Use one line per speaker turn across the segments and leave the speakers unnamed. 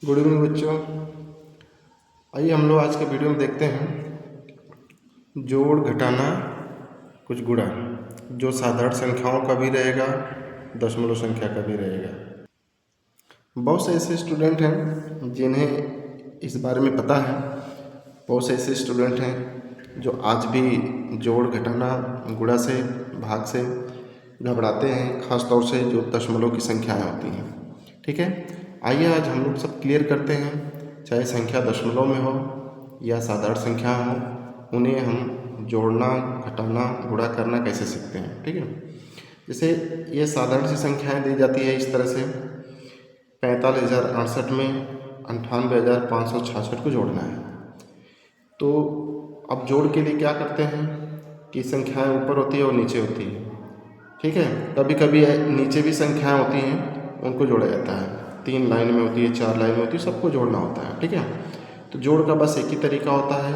Good evening बच्चों। आइए हम लोग आज के वीडियो में देखते हैं जोड़ घटाना कुछ गुणा, जो साधारण संख्याओं का भी रहेगा, दशमलव संख्या का भी रहेगा। बहुत से ऐसे स्टूडेंट हैं जिन्हें इस बारे में पता है, बहुत से ऐसे स्टूडेंट हैं जो आज भी जोड़ घटाना गुणा से भाग से घबराते हैं, ख़ास तौर से जो दशमलव की संख्याएं होती हैं। ठीक है, आइए आज हम लोग सब क्लियर करते हैं, चाहे संख्या दशमलव में हो या साधारण संख्या हो, उन्हें हम जोड़ना घटाना गुणा करना कैसे सीखते हैं। ठीक है, जैसे ये साधारण सी संख्याएं दी जाती है इस तरह से 45,068 में 98,566 को जोड़ना है। तो अब जोड़ के लिए क्या करते हैं कि संख्याएं ऊपर होती है और नीचे होती है। ठीक है, कभी कभी नीचे भी संख्याएं होती हैं, उनको जोड़ा जाता है। 3 लाइन में होती है, 4 लाइन में होती है, सबको जोड़ना होता है। ठीक है, तो जोड़ का बस एक ही तरीका होता है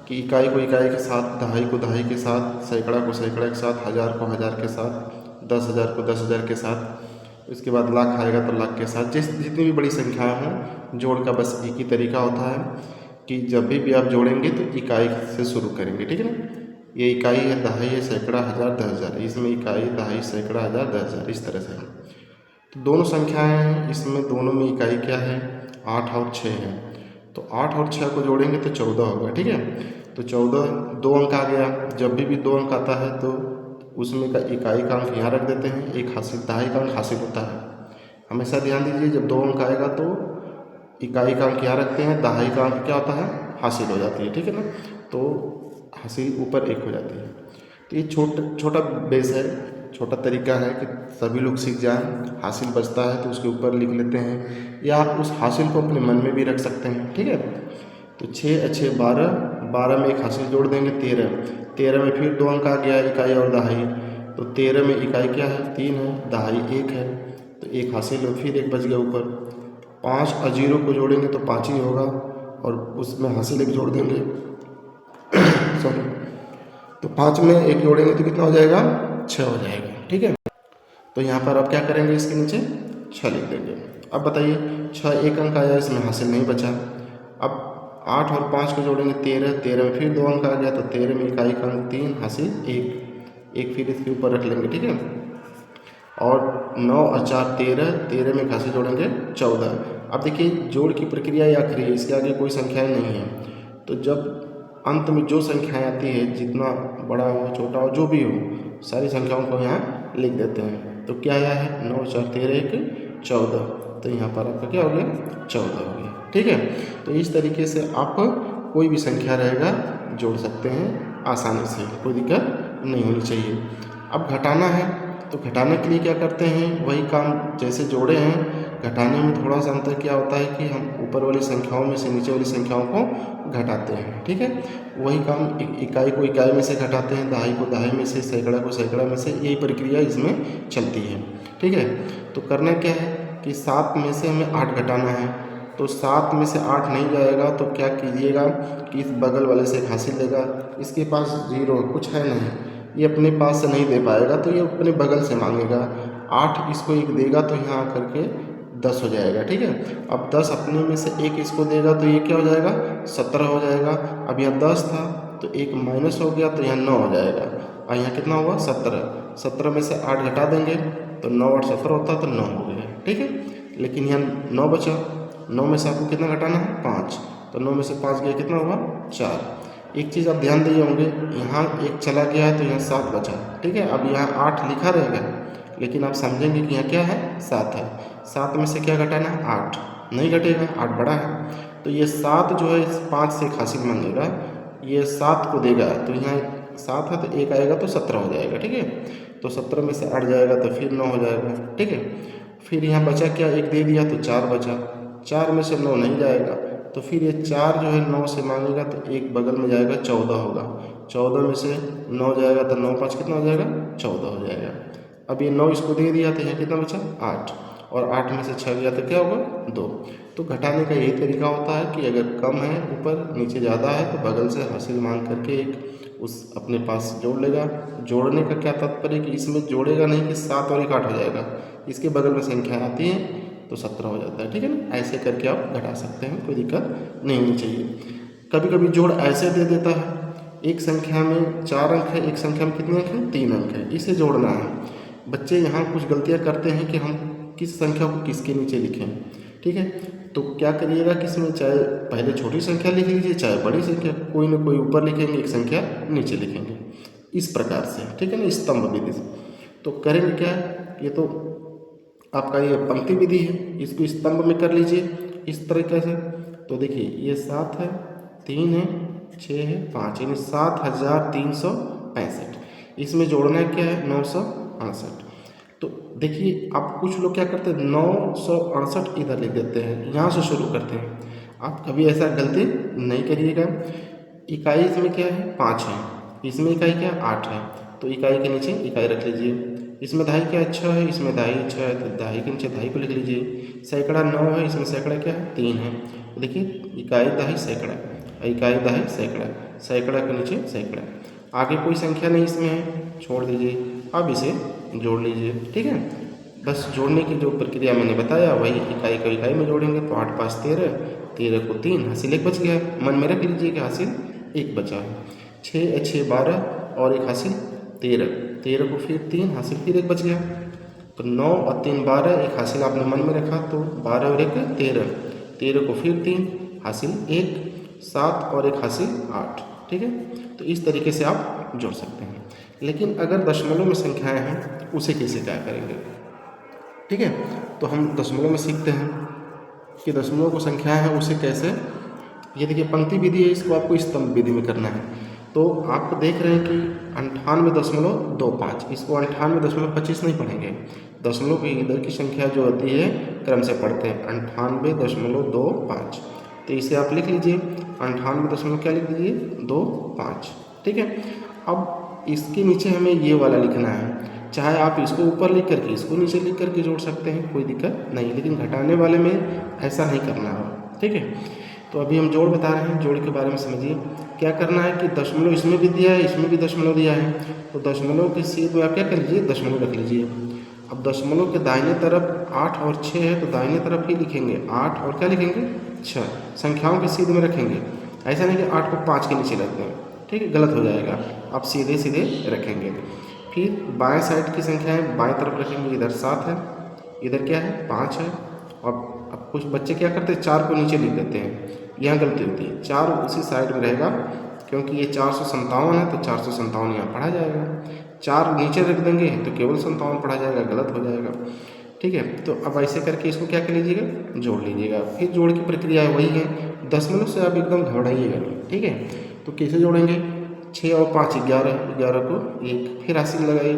कि इकाई को इकाई के साथ, दहाई को दहाई के साथ, सैकड़ा को सैकड़ा के साथ, हज़ार को हज़ार के साथ, 10,000 को 10,000 के साथ, उसके बाद लाख आएगा तो लाख के साथ। जितनी भी बड़ी संख्याएं हों, जोड़ का बस एक ही तरीका होता है कि जब भी आप जोड़ेंगे तो इकाई से शुरू करेंगे। ठीक है ना, ये इकाई है, दहाई है, सैकड़ा, हज़ार, 10,000, इसमें इकाई, दहाई, सैकड़ा, हज़ार, 10,000, इस तरह से। तो दोनों संख्याएं हैं, इसमें दोनों में इकाई क्या है, 8 और 6 है। तो 8 और 6 को जोड़ेंगे तो 14 होगा। ठीक है, तो 14 2 अंक आ गया। जब भी 2 अंक आता है तो उसमें का इकाई का अंक यहाँ रख देते हैं, एक हासिल, दहाई का अंक हासिल होता है। हमेशा ध्यान दीजिए, जब 2 अंक आएगा तो इकाई का अंक यहाँ रखते हैं, दहाई का अंक क्या होता है, हासिल हो जाती है। ठीक है ना, तो हासिल ऊपर 1 हो जाती है। तो ये छोटा बेस है, छोटा तरीका है कि सभी लोग सीख जाएं। हासिल बचता है तो उसके ऊपर लिख लेते हैं, या आप उस हासिल को अपने मन में भी रख सकते हैं। ठीक है, तो 6 अच्छे 12, 12 में एक हासिल जोड़ देंगे 13, 13 में फिर 2 अंक आ गया, इकाई और दहाई। तो 13 में इकाई क्या है, 3 है, दहाई 1 है, तो एक हासिल और फिर एक बच गया ऊपर। 5 और 0 को जोड़ेंगे तो 5 ही होगा, और उसमें हासिल एक जोड़ देंगे सॉरी, तो 5 में एक जोड़ेंगे तो कितना हो जाएगा, 6 हो जाएगा। ठीक है, तो यहाँ पर अब क्या करेंगे, इसके नीचे 6 लिख देंगे। अब बताइए, 6 एक अंक आया, इसमें हासिल नहीं बचा। अब 8 और 5 को जोड़ेंगे 13, 13 में फिर 2 अंक आ गया, तो 13 में इकाई का अंक 3, हासिल 1 फिर इसके ऊपर रख लेंगे। ठीक है, और 9 और 4 13, 13 में हासिल जोड़ेंगे 14। अब देखिए, जोड़ की प्रक्रिया ये आखिरी है, इसके आगे कोई संख्याएं नहीं है। तो जब अंत में जो संख्याएं आती है, जितना बड़ा हो छोटा हो जो भी हो, सारी संख्याओं को यहाँ लिख देते हैं। तो क्या आया है, 9 4 13 1 14, तो यहाँ पर आपका क्या हो गया, 14 हो गया। ठीक है, तो इस तरीके से आप कोई भी संख्या रहेगा जोड़ सकते हैं आसानी से, कोई दिक्कत नहीं होनी चाहिए। अब घटाना है, तो घटाने के लिए क्या करते हैं, वही काम जैसे जोड़े हैं, घटाने में थोड़ा सा अंतर क्या होता है कि हम ऊपर वाली संख्याओं में से नीचे वाली संख्याओं को घटाते हैं। ठीक है, वही काम इकाई को इकाई में से घटाते हैं, दहाई को दहाई में से, सैकड़ा को सैकड़ा में से, यही प्रक्रिया इसमें चलती है। ठीक है, तो करना क्या है कि 7 में से हमें 8 घटाना है। तो 7 में से 8 नहीं जाएगा तो क्या कीजिएगा कि इस बगल वाले से एक हासिल लेगा, इसके पास 0 कुछ है नहीं, ये अपने पास से नहीं दे पाएगा, तो ये अपने बगल से मांगेगा। 8 इसको एक देगा तो यहाँ आकर के 10 हो जाएगा। ठीक है, अब 10 अपने में से एक इसको देगा तो ये क्या हो जाएगा, 17 हो जाएगा। अब यहाँ 10 था तो एक माइनस हो गया, तो यहाँ 9 हो जाएगा, और यहाँ कितना हुआ, 17। 17 में से 8 घटा देंगे तो 9 और 17 होता तो 9 हो गया। ठीक है, लेकिन यहाँ 9 बचा, 9 में से आपको कितना घटाना है, 5, तो 9 में से 5 गया, कितना हुआ, 4। एक चीज़ आप ध्यान दिए होंगे, यहाँ एक चला गया है तो यहाँ 7 बचा। ठीक है, अब यहाँ 8 लिखा रहेगा, लेकिन आप समझेंगे कि यहाँ क्या है, 7 है। 7 में से क्या घटाना है, 8, नहीं घटेगा, 8 बड़ा है। तो ये 7 जो है 5 से हासिल मांगेगा, ये 7 को देगा, तो यहाँ 7 है तो एक आएगा तो 17 हो जाएगा। ठीक है, तो 17 में से 8 जाएगा तो फिर 9 हो जाएगा। ठीक है, फिर यहाँ बचा क्या, एक दे दिया तो 4 बचा, 4 में से 9 नहीं जाएगा, तो फिर ये 4 जो है 9 से मांगेगा, तो एक बगल में जाएगा 14 होगा, 14 में से 9 जाएगा तो 9 5 कितना हो जाएगा, 14 हो जाएगा। अब ये 9 इसको दे दिया तो यहाँ कितना बचा, 8, और 8 में से 6 गया तो क्या होगा, 2। तो घटाने का यही तरीका होता है कि अगर कम है ऊपर, नीचे ज़्यादा है, तो बगल से हासिल मांग करके एक उस अपने पास जोड़ लेगा। जोड़ने का क्या तात्पर्य कि इसमें जोड़ेगा नहीं कि 7 और 1 8 हो जाएगा, इसके बगल में संख्या आती है तो 17 हो जाता है। ठीक है ना, ऐसे करके आप घटा सकते हैं, कोई दिक्कत नहीं होनी चाहिए। कभी कभी जोड़ ऐसे दे देता है, एक संख्या में 4 अंक है, एक संख्या में कितने अंक हैं, 3 अंक है, इसे जोड़ना है। बच्चे यहाँ कुछ गलतियाँ करते हैं कि हम किस संख्या को किसके नीचे लिखें। ठीक है, तो क्या करिएगा कि इसमें चाहे पहले छोटी संख्या लिख लीजिए, चाहे बड़ी संख्या, कोई ना कोई ऊपर लिखेंगे, एक संख्या नीचे लिखेंगे, इस प्रकार से। ठीक है ना, स्तंभ विधि से। तो करेंगे क्या, ये तो आपका ये पंक्ति विधि है, इसको स्तंभ में कर लीजिए इस तरीके से। तो देखिए ये 7 है, 3 है, 6 है, 5, यानी 7365। इसमें जोड़ना क्या है, 968। तो देखिए आप कुछ लोग क्या करते हैं, 968 इधर लिख देते हैं, यहाँ से शुरू करते हैं। आप कभी ऐसा गलती नहीं करिएगा। इकाई इसमें क्या है, 5 है, इसमें इकाई क्या है, 8 है, तो इकाई के नीचे इकाई रख लीजिए। इसमें दहाई क्या है, 6 है, इसमें दहाई 6 है, तो दहाई के नीचे दहाई को लिख लीजिए। सैकड़ा 9 है, इसमें सैकड़ा क्या है, 3 है, तो देखिए इकाई दहाई सैकड़ा, इकाई दहाई सैकड़ा, सैकड़ा के नीचे सैकड़ा। आगे कोई संख्या नहीं इसमें है, छोड़ दीजिए। अब इसे जोड़ लीजिए। ठीक है, बस जोड़ने की जो प्रक्रिया मैंने बताया वही इकाई को इकाई में जोड़ेंगे। तो 8 5 13, 13 को 3, हासिल 1 बच गया। मन में रख लीजिए कि हासिल 1 बचा है। 6 6 12 और 1 हासिल 13, 13 को फिर 3, हासिल फिर 1 बच गया। तो 9 और 3 12, एक हासिल आपने मन में रखा, तो 12 और 1 13, 13 को फिर 3, हासिल 1, 7 और 1 हासिल 8। ठीक है, तो इस तरीके से आप जोड़ सकते हैं। लेकिन अगर दशमलव में संख्याएं हैं, उसे कैसे क्या करेंगे। ठीक है, तो हम दशमलव में सीखते हैं कि दशमलव को संख्याएं हैं उसे कैसे। ये देखिए पंक्ति विधि है, इसको आपको स्तंभ विधि में करना है। तो आप देख रहे हैं कि 98.25, इसको 98.25 नहीं पढ़ेंगे, दशमलव की इधर की संख्या जो होती है क्रम से पढ़ते हैं, 98.25। तो इसे आप लिख लीजिए 98 क्या लिख दीजिए 25। ठीक है, अब इसके नीचे हमें ये वाला लिखना है। चाहे आप इसको ऊपर लिख करके इसको नीचे लिख करके जोड़ सकते हैं, कोई दिक्कत नहीं, लेकिन घटाने वाले में ऐसा नहीं करना है। ठीक है, तो अभी हम जोड़ बता रहे हैं, जोड़ के बारे में समझिए। क्या करना है कि दशमलव इसमें भी दिया है, इसमें भी दशमलव दिया है, तो दशमलव के सीध में आप क्या कर लीजिए, दशमलव रख लीजिए। अब दशमलव के दाहिने तरफ 8 और 6 है, तो दाहिने तरफ ही लिखेंगे 8 और क्या लिखेंगे 6, संख्याओं के सीध में रखेंगे। ऐसा नहीं कि 8 को 5 के नीचे रख दें, ठीक है, गलत हो जाएगा। आप सीधे सीधे रखेंगे। फिर बाएं साइड की संख्याएं बाएं तरफ रखेंगे, इधर 7 है, इधर क्या है 5 है। और अब कुछ बच्चे क्या करते हैं, 4 को नीचे लिख देते हैं, यहाँ गलती होती है। 4 उसी साइड में रहेगा, क्योंकि ये 457 है, तो 457 यहाँ पढ़ा जाएगा। 4 नीचे रख देंगे तो केवल 57 पढ़ा जाएगा, गलत हो जाएगा। ठीक है, तो अब ऐसे करके इसको क्या कर लीजिएगा, जोड़ लीजिएगा। फिर जोड़ की प्रक्रिया वही है, दशमलव से आप एकदम घबराइएगा नहीं। ठीक है, तो कैसे जोड़ेंगे, 6 और 5 11, 11 को 1, फिर हासिल लगाइए,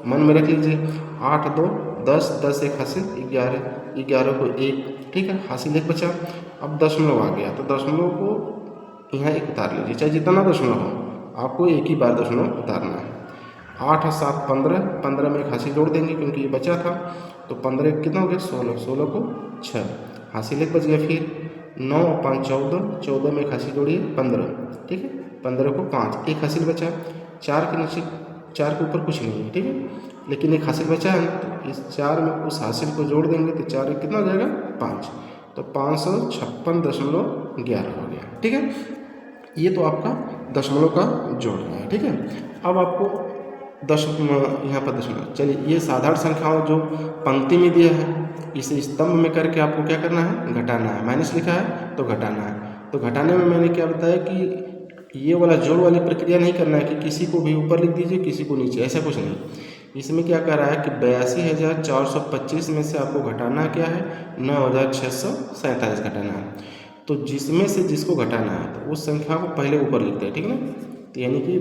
मन में रख लीजिए 8 2 10, 10 1 हासिल 11, 11 को 1, ठीक है, हासिल 1 बचा। अब दशमलव आ गया, तो दशमलव को यहाँ 1 उतार लीजिए, चाहे जितना दशमलव हो आपको एक ही बार दशमलव उतारना है। 8 और 7 15, 15 में 1 हासिल जोड़ देंगे क्योंकि ये बचा था, तो 15 कितना हो गया 16, 16 को 6, हासिल 1 बच गया। फिर 9 और 5 14, 14 में 1 हासिल जोड़िए 15, ठीक है, 15 को 5, 1 हासिल बचा। 4 के नीचे 4 के ऊपर कुछ नहीं है, ठीक है, लेकिन 1 हासिल बचा है, तो इस 4 में उस हासिल को जोड़ देंगे, तो 4 कितना हो जाएगा 5, तो 556.11 हो गया। ठीक है, ये तो आपका दशमलव का जोड़ है। ठीक है, अब आपको यहाँ पर दशमलव, चलिए ये साधारण संख्याओं जो पंक्ति में दिया है, इसे स्तंभ में करके आपको क्या करना है, घटाना है। माइनस लिखा है तो घटाना है। तो घटाने में मैंने क्या बताया कि ये वाला जोड़ वाली प्रक्रिया नहीं करना है कि किसी को भी ऊपर लिख दीजिए किसी को नीचे, ऐसा कुछ नहीं। इसमें क्या कर रहा है कि 82,425 में से आपको घटाना क्या है, 9,647 घटाना है। तो जिसमें से जिसको घटाना है तो उस संख्या को पहले ऊपर लिखते हैं, ठीक है ना। तो यानी कि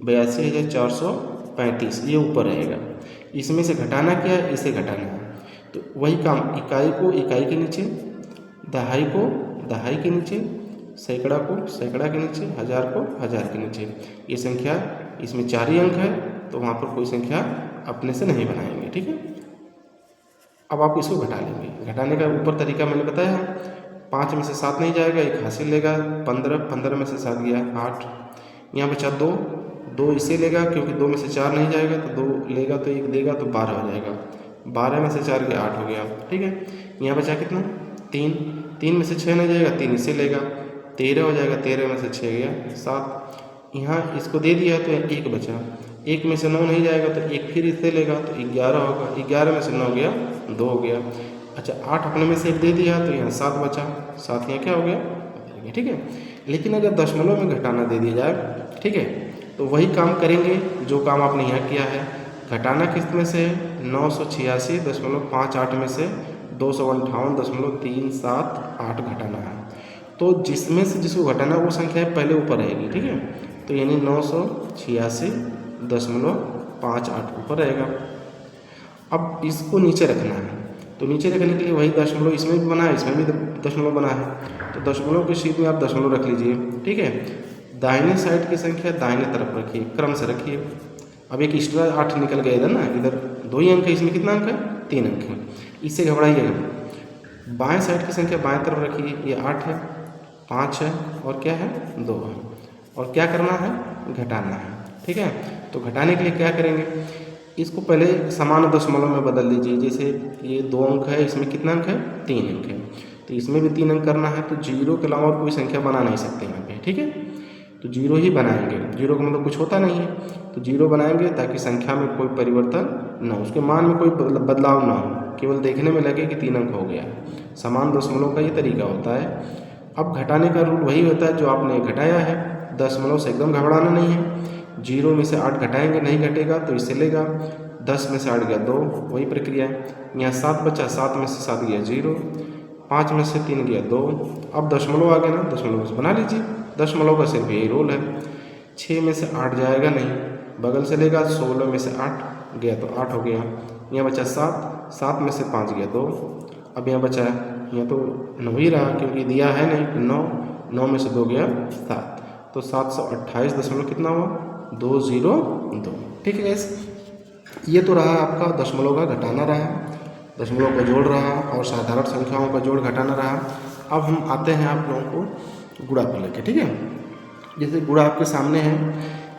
82,435 ये ऊपर रहेगा। इसमें से घटाना क्या है, इसे घटाना है। तो वही काम, इकाई को इकाई के नीचे, दहाई को दहाई के नीचे, सैकड़ा को सैकड़ा के नीचे, हज़ार को हज़ार के नीचे। ये संख्या इसमें 4 ही अंक है, तो वहाँ पर कोई संख्या अपने से नहीं बनाएंगे। ठीक है, अब आप इसको घटा लेंगे। घटाने का ऊपर तरीका मैंने बताया है, 5 में से 7 नहीं जाएगा, 1 हासिल लेगा, 15, 15 में से 7 गया 8, यहाँ बचा 2, 2 इसे लेगा क्योंकि 2 में से 4 नहीं जाएगा, तो 2 लेगा तो 1 देगा, तो 12 हो जाएगा। 12 में से 4 गया 8 हो गया, ठीक है। यहाँ बचा कितना 3, 3 में से 6 नहीं जाएगा, 3 इससे लेगा, 13 हो जाएगा, 13 में से 6 गया 7। यहाँ इसको दे दिया तो 1 बचा, 1 में से 9 नहीं जाएगा तो 1 फिर इससे लेगा तो 11 होगा, 11 में से 9 गया 2 हो गया। अच्छा 8 अपने में से 1 दे दिया तो यहाँ 7 बचा, 7 यहाँ क्या हो गया, ठीक है। लेकिन अगर दशमलव में घटाना दे दिया जाए, ठीक है, तो वही काम करेंगे जो काम आपने यहाँ किया है। घटाना किस में से 986.58 में से 258.378 घटाना है। तो जिसमें से जिसको घटाना वो संख्या पहले ऊपर रहेगी, ठीक है। तो यानी 986.58 ऊपर रहेगा। अब इसको नीचे रखना है, तो नीचे रखने के लिए वही दशमलव इसमें भी बना है, इसमें भी दशमलव बना है, तो दशमलव की शीट में आप दशमलव रख लीजिए, ठीक है। दाहिने साइड की संख्या दाहिने तरफ रखिए, क्रम से रखिए। अब एक एक्स्ट्रा 8 निकल गया इधर ना, इधर 2 ही अंक है, इसमें कितना अंक है 3 अंक है, इससे घबराइएगा। बाएं साइड की संख्या बाएं तरफ रखिए, ये 8 है, 5 है और क्या है 2 है, और क्या करना है घटाना है, ठीक है। तो घटाने के लिए क्या करेंगे, इसको पहले समान दशमलव में बदल दीजिए। जैसे ये 2 अंक है, इसमें कितना अंक है 3 अंक है, तो इसमें भी 3 अंक करना है, तो 0 के अलावा और कोई संख्या बना नहीं सकते यहाँ पे, ठीक है। तो 0 ही बनाएंगे, 0 का मतलब कुछ होता नहीं है, तो 0 बनाएंगे ताकि संख्या में कोई परिवर्तन ना हो, उसके मान में कोई बदलाव ना हो, केवल देखने में लगे कि 3 अंक हो गया। समान दशमलव का ये तरीका होता है। अब घटाने का रूल वही होता है जो आपने घटाया है, दशमलव से एकदम घबराना नहीं है। 0 में से 8 घटाएंगे, नहीं घटेगा तो इससे लेगा, 10 में से 8 गया 2, वही प्रक्रिया है। यहाँ 7 बचा, 7 में से 7 गया 0, 5 में से 3 गया 2। अब दशमलव आ गया ना, दशमलव से बना लीजिए, दशमलव का सिर्फ यही रोल है। 6 में से 8 जाएगा नहीं, बगल से लेगा, 16 में से 8 गया तो 8 हो गया। यहाँ बचा 7, 7 में से 5 गया 2। अब यहाँ बचा है, यहाँ तो 9 ही रहा क्योंकि दिया है नहीं, 9, 9 में से 2 गया 7, तो 728 दशमलव कितना हुआ 202, ठीक है गैस। ये तो रहा आपका दशमलव का घटाना रहा, दशमलव का जोड़ रहा और साधारण संख्याओं का जोड़ घटाना रहा। अब हम आते हैं आप लोगों को गुणा को लेके, ठीक है। जैसे गुणा आपके सामने है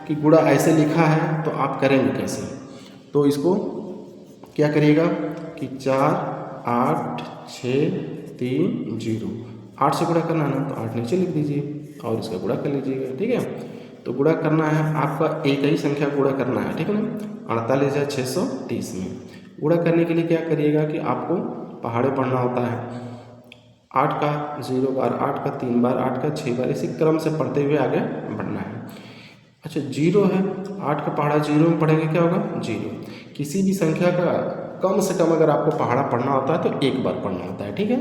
कि गुणा ऐसे लिखा है तो आप करेंगे कैसे, तो इसको क्या करिएगा कि 4, 8, 6, 3, 0, 8 से गुणा करना है ना, तो 8 नीचे लिख दीजिए और इसका गुणा कर लीजिएगा, ठीक है। तो गुणा करना है आपका एक ही संख्या गुणा करना है, ठीक है ना, 48,630 में। गुणा करने के लिए क्या करिएगा कि आपको पहाड़े पढ़ना होता है, 8 का 0 बार, 8 का 3 बार, 8 का 6 बार, इसी क्रम से पढ़ते हुए आगे बढ़ना है। अच्छा 0 है, 8 का पहाड़ा 0 में पढ़ेंगे क्या होगा 0। किसी भी संख्या का कम से कम अगर आपको पहाड़ा पढ़ना होता है तो एक बार पढ़ना होता है, ठीक है।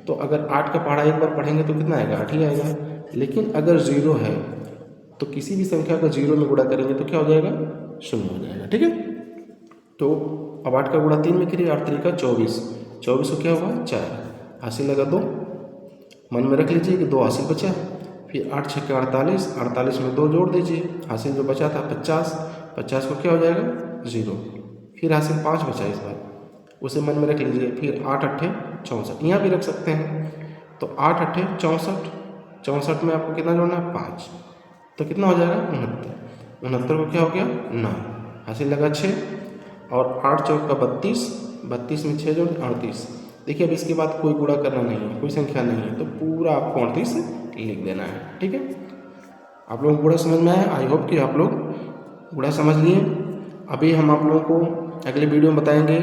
तो अगर 8 का पहाड़ा एक बार पढ़ेंगे तो कितना आएगा 8 ही आएगा। लेकिन अगर 0 है तो किसी भी संख्या को 0 में गुणा करेंगे तो क्या हो जाएगा 0 हो जाएगा, ठीक है। तो अब 8 का गुणा 3 में करिए, 8 3 का 24, 24 को क्या होगा 4, हासिल लगा 2, मन में रख लीजिए कि 2 हासिल बचा। फिर 8 6 के 48, 48 में 2 जोड़ दीजिए, हासिल जो बचा था 50, 50 को क्या हो जाएगा 0, फिर हासिल 5 बचा इस बार, उसे मन में रख लीजिए। फिर 8 8 64, यहाँ भी रख सकते हैं। तो 8 8 64, 64 में आपको कितना जोड़ना है 5, तो कितना हो जाएगा 69, 69 को क्या हो गया 9, हासिल लगा 6, और 8 चौक का 32, 32 में 6 जोड़ 38। देखिए अब इसके बाद कोई गुणा करना नहीं है, कोई संख्या नहीं है, तो पूरा आपको 38 लिख देना है, ठीक है। आप लोगों को गुणा समझ में आया, आई होप कि आप लोग गुणा समझ लिए। अभी हम आप लोगों को अगले वीडियो में बताएंगे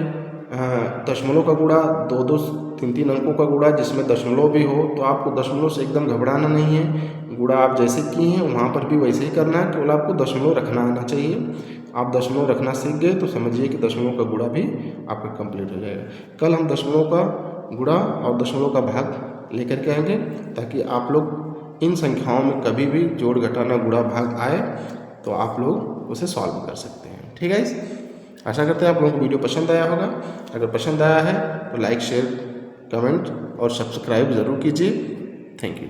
दशमलव का गुणा, 2 2 3 3 अंकों का गुणा जिसमें दशमलव भी हो। तो आपको दशमलव से एकदम घबराना नहीं है, गुणा आप जैसे किए हैं वहाँ पर भी वैसे ही करना है, केवल आपको दशमलव रखना आना चाहिए। आप दशमलव रखना सीख गए तो समझिए कि दशमलव का गुणा भी आपका कंप्लीट हो जाएगा। कल हम दशमलव का गुणा और दशमलव का भाग लेकर के आएंगे, ताकि आप लोग इन संख्याओं में कभी भी जोड़ घटाना गुणा भाग आए तो आप लोग उसे सॉल्व कर सकते हैं, ठीक है। आशा करते हैं आप लोगों को वीडियो पसंद आया होगा। अगर पसंद आया है तो लाइक शेयर कमेंट और सब्सक्राइब ज़रूर कीजिए। Thank you.